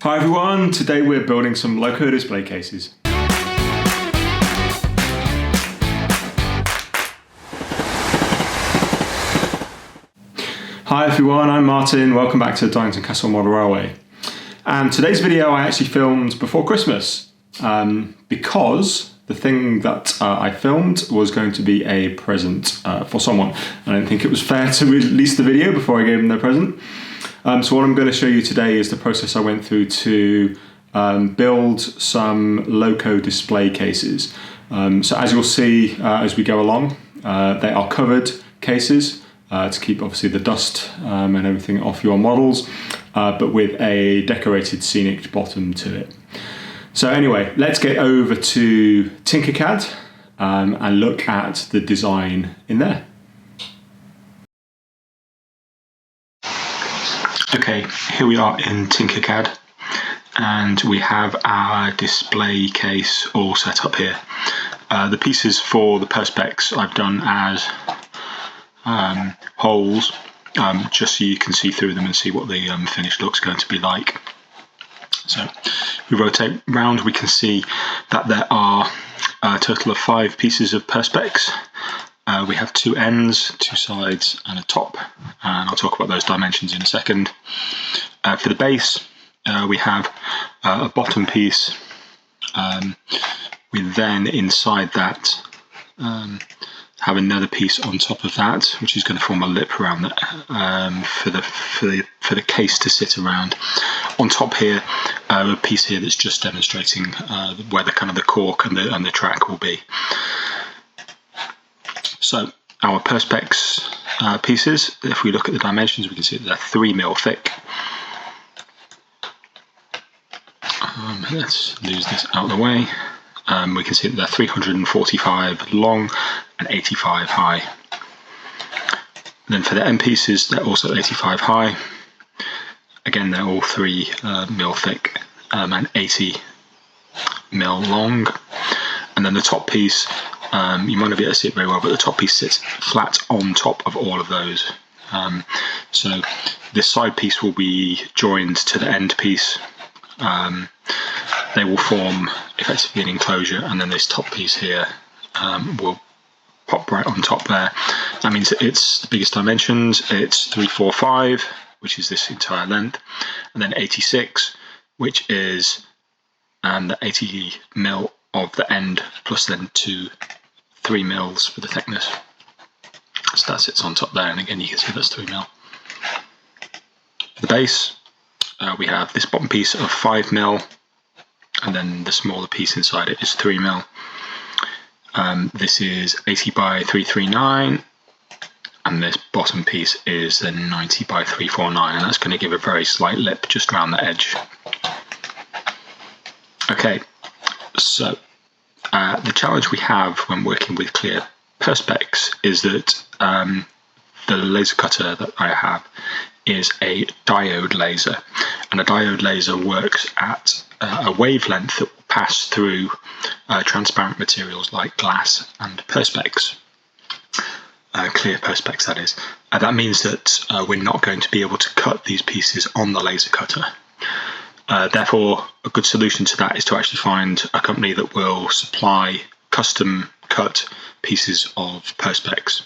Hi everyone, today we're building some Loco display cases. Hi everyone, I'm Martin, welcome back to Donnington Castle Model Railway. And today's video I actually filmed before Christmas because the thing that I filmed was going to be a present for someone. I didn't think it was fair to release the video before I gave them their present. So what I'm going to show you today is the process I went through to build some Loco display cases. So as you'll see as we go along, they are covered cases to keep obviously the dust and everything off your models, but with a decorated scenic bottom to it. So anyway, let's get over to TinkerCAD and look at the design in there. Okay, here we are in TinkerCAD and we have our display case all set up here. The pieces for the Perspex I've done as holes, just so you can see through them and see what the finished look's going to be like. So if we rotate round, we can see that there are a total of 5 pieces of Perspex. We have 2 ends, 2 sides and a top, and I'll talk about those dimensions in a second. For the base, we have a bottom piece. We then, inside that, have another piece on top of that, which is going to form a lip around that for the case to sit around. On top here, a piece here that's just demonstrating where the kind of the cork and the track will be. So our Perspex pieces, if we look at the dimensions, we can see that they're 3mm thick. Let's lose this out of the way. We can see that they're 345 long and 85 high. And then for the end pieces, they're also 85 high. Again, they're all 3mm thick and 80mm long. And then the top piece, you might not be able to see it very well, but the top piece sits flat on top of all of those. So this side piece will be joined to the end piece. They will form effectively an enclosure, and then this top piece here will pop right on top there. That means it's the biggest dimensions. It's 345, which is this entire length, and then 86, which is the 80mm of the end, plus then 3mm for the thickness. So that sits on top there, and again you can see that's 3mm. For the base, we have this bottom piece of 5mm, and then the smaller piece inside it is 3mm. This is 80 by 339, and this bottom piece is then 90 by 349, and that's going to give a very slight lip just around the edge. Okay, so the challenge we have when working with clear Perspex is that the laser cutter that I have is a diode laser, and a diode laser works at a wavelength that will pass through transparent materials like glass and Perspex, clear Perspex that is. That means that we're not going to be able to cut these pieces on the laser cutter. Therefore, a good solution to that is to actually find a company that will supply custom cut pieces of Perspex.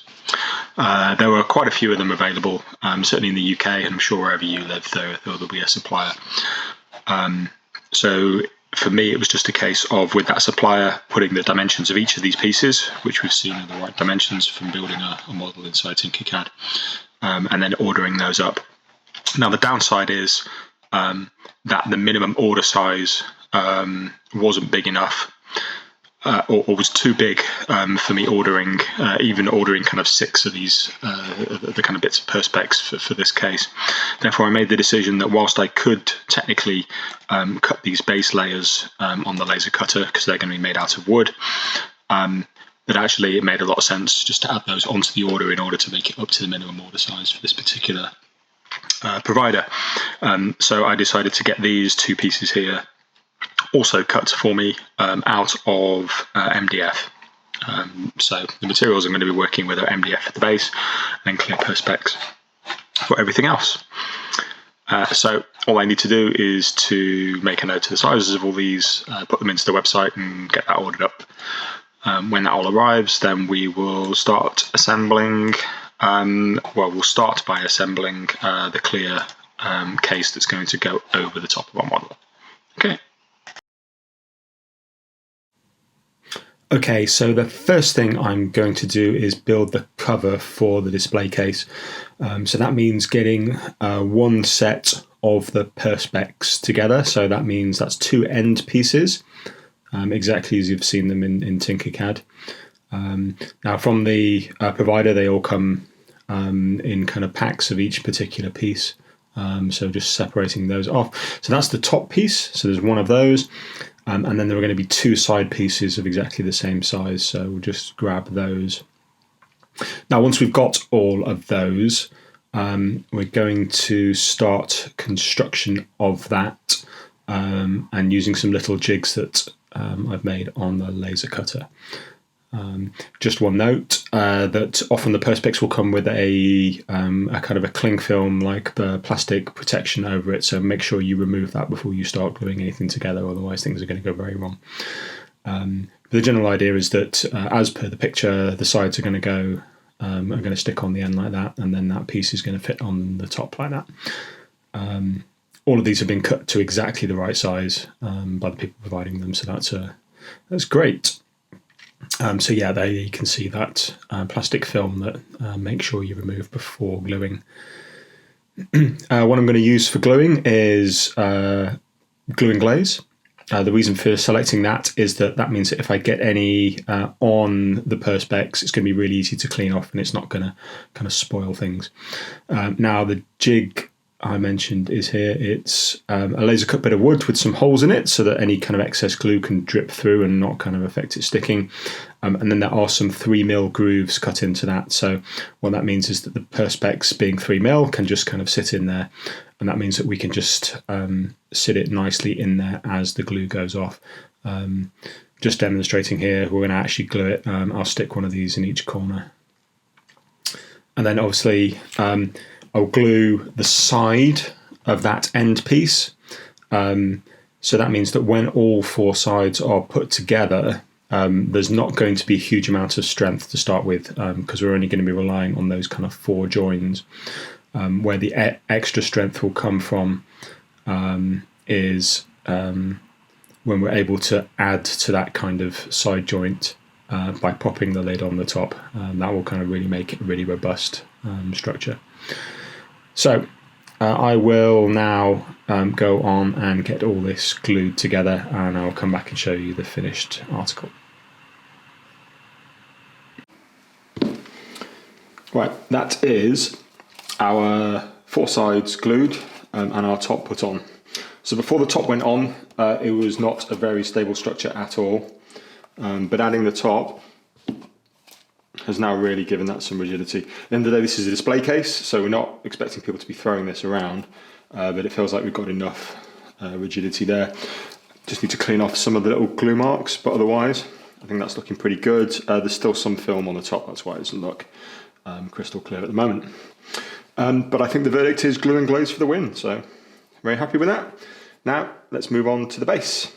There were quite a few of them available, certainly in the UK, and I'm sure wherever you live there will be a supplier. So for me, it was just a case of, with that supplier, putting the dimensions of each of these pieces, which we've seen are the right dimensions from building a model inside TinkerCAD, and then ordering those up. Now the downside is that the minimum order size wasn't big enough, or was too big for me ordering, even ordering kind of 6 of these, the kind of bits of Perspex for this case. Therefore, I made the decision that whilst I could technically cut these base layers on the laser cutter, because they're going to be made out of wood, that actually it made a lot of sense just to add those onto the order in order to make it up to the minimum order size for this particular provider. So I decided to get these 2 pieces here also cut for me out of MDF. So the materials I'm going to be working with are MDF for the base and clear Perspex for everything else. So all I need to do is to make a note of the sizes of all these, put them into the website and get that ordered up. When that all arrives, then we will start assembling. We'll start by assembling the clear case that's going to go over the top of our model. Okay. Okay, so the first thing I'm going to do is build the cover for the display case. So that means getting one set of the Perspex together. So that means that's two end pieces, exactly as you've seen them in TinkerCAD. Now from the provider, they all come in kind of packs of each particular piece. So just separating those off. So that's the top piece. So there's one of those. And then there are going to be two side pieces of exactly the same size. So we'll just grab those. Now, once we've got all of those, we're going to start construction of that and using some little jigs that I've made on the laser cutter. Just one note that often the Perspex will come with a kind of a cling film like the plastic protection over it, so make sure you remove that before you start gluing anything together, otherwise things are going to go very wrong. The general idea is that as per the picture, the sides are going to stick on the end like that, and then that piece is going to fit on the top like that. All of these have been cut to exactly the right size by the people providing them, so that's great. So yeah, there you can see that plastic film that make sure you remove before gluing. What I'm going to use for gluing is glue and glaze. The reason for selecting that is that means that if I get any on the Perspex, it's going to be really easy to clean off and it's not going to kind of spoil things. Now the jig I mentioned is here. It's a laser cut bit of wood with some holes in it so that any kind of excess glue can drip through and not kind of affect it sticking. And then there are some 3mm grooves cut into that. So what that means is that the Perspex, being 3mm, can just kind of sit in there. And that means that we can just sit it nicely in there as the glue goes off. Just demonstrating here, we're going to actually glue it. I'll stick one of these in each corner. And then obviously I'll glue the side of that end piece. So that means that when all four sides are put together, there's not going to be a huge amount of strength to start with, because we're only going to be relying on those kind of four joins. Where the extra strength will come from is when we're able to add to that kind of side joint by popping the lid on the top. That will kind of really make it a really robust structure. So I will now go on and get all this glued together, and I'll come back and show you the finished article. Right, that is our four sides glued and our top put on. So before the top went on, it was not a very stable structure at all, but adding the top has now really given that some rigidity. At the end of the day, this is a display case, so we're not expecting people to be throwing this around, but it feels like we've got enough rigidity there. Just need to clean off some of the little glue marks, but otherwise I think that's looking pretty good. There's still some film on the top, that's why it doesn't look crystal clear at the moment. But I think the verdict is glue and glaze for the win, so very happy with that. Now let's move on to the base.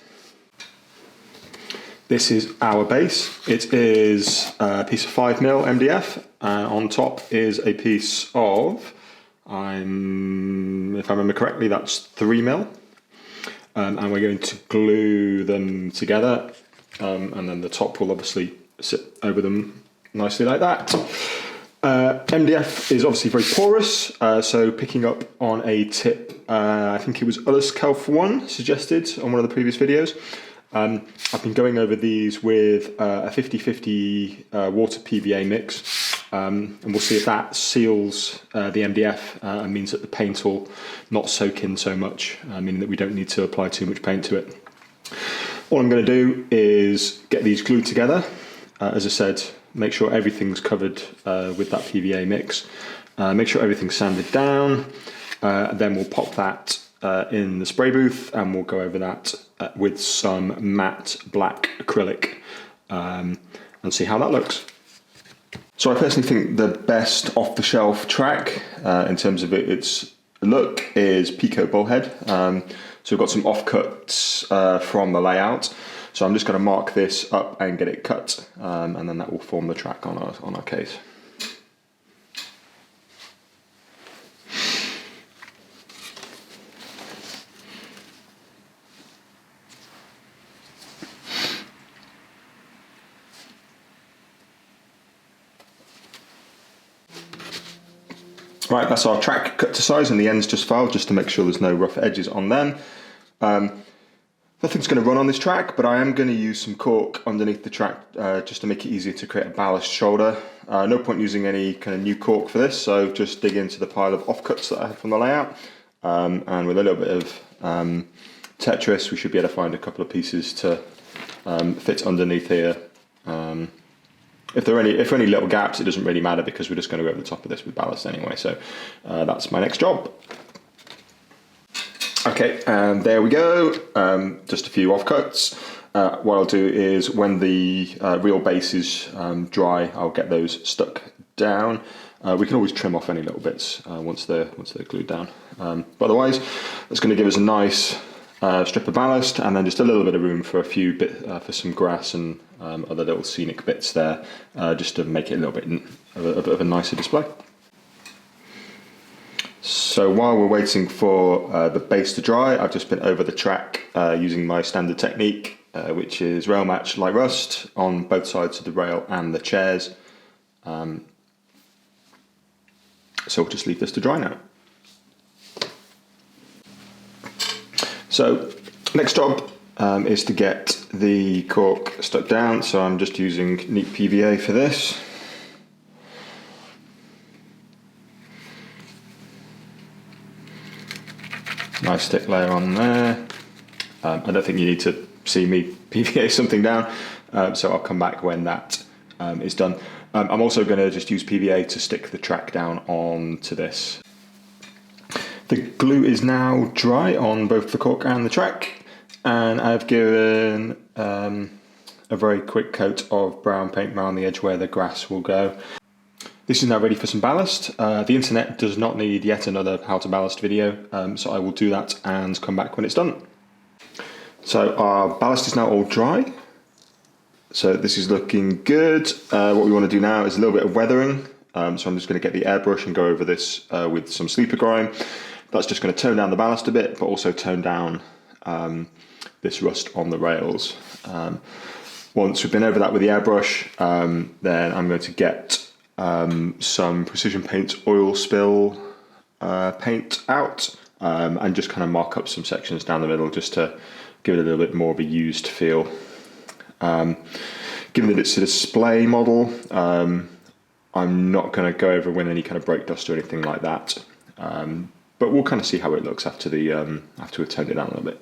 This is our base. It is a piece of 5mm MDF, and on top is a piece of, if I remember correctly, that's 3mm. And we're going to glue them together, and then the top will obviously sit over them nicely like that. MDF is obviously very porous, so picking up on a tip, I think it was Ulleskelf1 suggested on one of the previous videos. I've been going over these with a 50-50 water PVA mix, and we'll see if that seals the MDF and means that the paint will not soak in so much, meaning that we don't need to apply too much paint to it. All I'm going to do is get these glued together. As I said, make sure everything's covered with that PVA mix. Make sure everything's sanded down. Then we'll pop that in the spray booth, and we'll go over that with some matte black acrylic and see how that looks. So I personally think the best off-the-shelf track in terms of it's look is Pico bullhead. So we've got some offcuts from the layout. So I'm just going to mark this up and get it cut, and then that will form the track on our case. Right, that's our track cut to size, and the ends just filed just to make sure there's no rough edges on them. Nothing's going to run on this track, but I am going to use some cork underneath the track just to make it easier to create a ballast shoulder. No point using any kind of new cork for this, so just dig into the pile of offcuts that I had from the layout, and with a little bit of Tetris we should be able to find a couple of pieces to fit underneath here. If there are any little gaps, it doesn't really matter because we're just going to go over the top of this with ballast anyway. So that's my next job. Okay, and there we go. Just a few offcuts. What I'll do is when the real base is dry, I'll get those stuck down. We can always trim off any little bits once they're glued down. But otherwise, it's going to give us a nice strip of ballast, and then just a little bit of room for for some grass and other little scenic bits there, just to make it a little bit of a nicer display. So while we're waiting for the base to dry, I've just been over the track using my standard technique, which is rail match light rust on both sides of the rail and the chairs. So we'll just leave this to dry now. So next job is to get the cork stuck down, so I'm just using neat PVA for this. Nice thick layer on there. I don't think you need to see me PVA something down, so I'll come back when that is done. I'm also going to just use PVA to stick the track down onto this. The glue is now dry on both the cork and the track, and I've given a very quick coat of brown paint around the edge where the grass will go. This is now ready for some ballast. The internet does not need yet another how to ballast video, so I will do that and come back when it's done. So our ballast is now all dry. So this is looking good. What we want to do now is a little bit of weathering. So I'm just going to get the airbrush and go over this with some sleeper grime. That's just going to tone down the ballast a bit, but also tone down this rust on the rails. Once we've been over that with the airbrush, then I'm going to get some precision paint oil spill paint out, and just kind of mark up some sections down the middle just to give it a little bit more of a used feel. Given that it's a display model, I'm not going to go over when any kind of brake dust or anything like that, but we'll kind of see how it looks after after we've toned it down a little bit.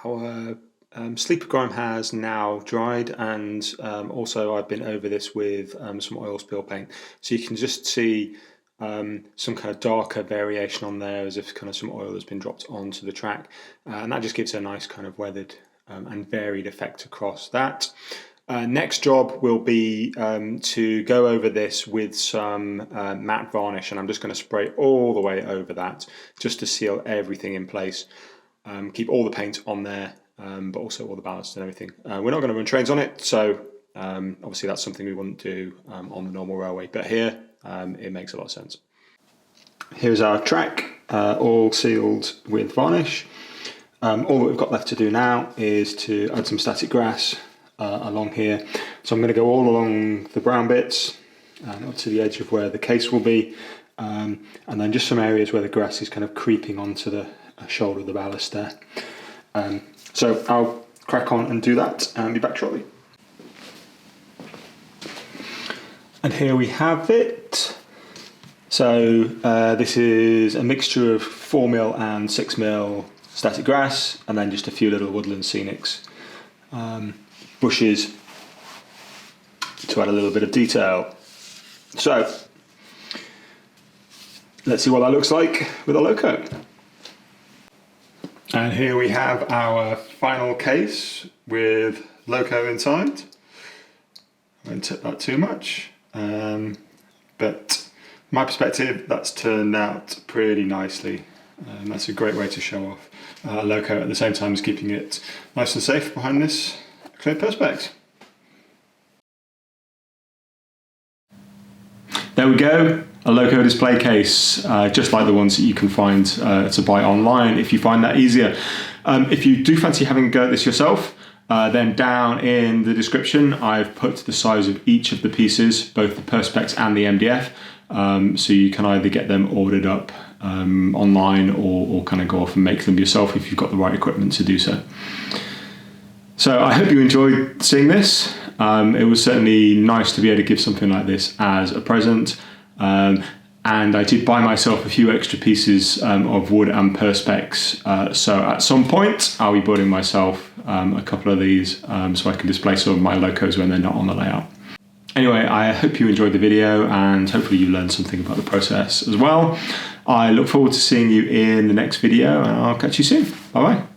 Our sleeper grime has now dried, and also I've been over this with some oil spill paint, so you can just see some kind of darker variation on there as if kind of some oil has been dropped onto the track, and that just gives a nice kind of weathered and varied effect across that. Next job will be to go over this with some matte varnish, and I'm just going to spray all the way over that just to seal everything in place. Keep all the paint on there, but also all the ballast and everything. We're not going to run trains on it, so obviously that's something we wouldn't do on the normal railway, but here it makes a lot of sense. Here's our track, all sealed with varnish. All that we've got left to do now is to add some static grass along here. So I'm going to go all along the brown bits up to the edge of where the case will be, and then just some areas where the grass is kind of creeping onto the shoulder of the ballast there. So I'll crack on and do that and be back shortly. And here we have it. So this is a mixture of 4mm and 6mm static grass, and then just a few little woodland scenics, bushes to add a little bit of detail. So let's see what that looks like with a Loco. And here we have our final case with Loco inside. I won't tip that too much, but from my perspective, that's turned out pretty nicely. That's a great way to show off Loco at the same time as keeping it nice and safe behind this clear Perspex. There we go, a Loco display case, just like the ones that you can find to buy online if you find that easier. If you do fancy having a go at this yourself, then down in the description I've put the size of each of the pieces, both the Perspex and the MDF, so you can either get them ordered up online or kind of go off and make them yourself if you've got the right equipment to do so. So I hope you enjoyed seeing this. It was certainly nice to be able to give something like this as a present, and I did buy myself a few extra pieces of wood and Perspex, so at some point I'll be building myself a couple of these so I can display some of my Locos when they're not on the layout. Anyway, I hope you enjoyed the video and hopefully you learned something about the process as well. I look forward to seeing you in the next video and I'll catch you soon. Bye bye.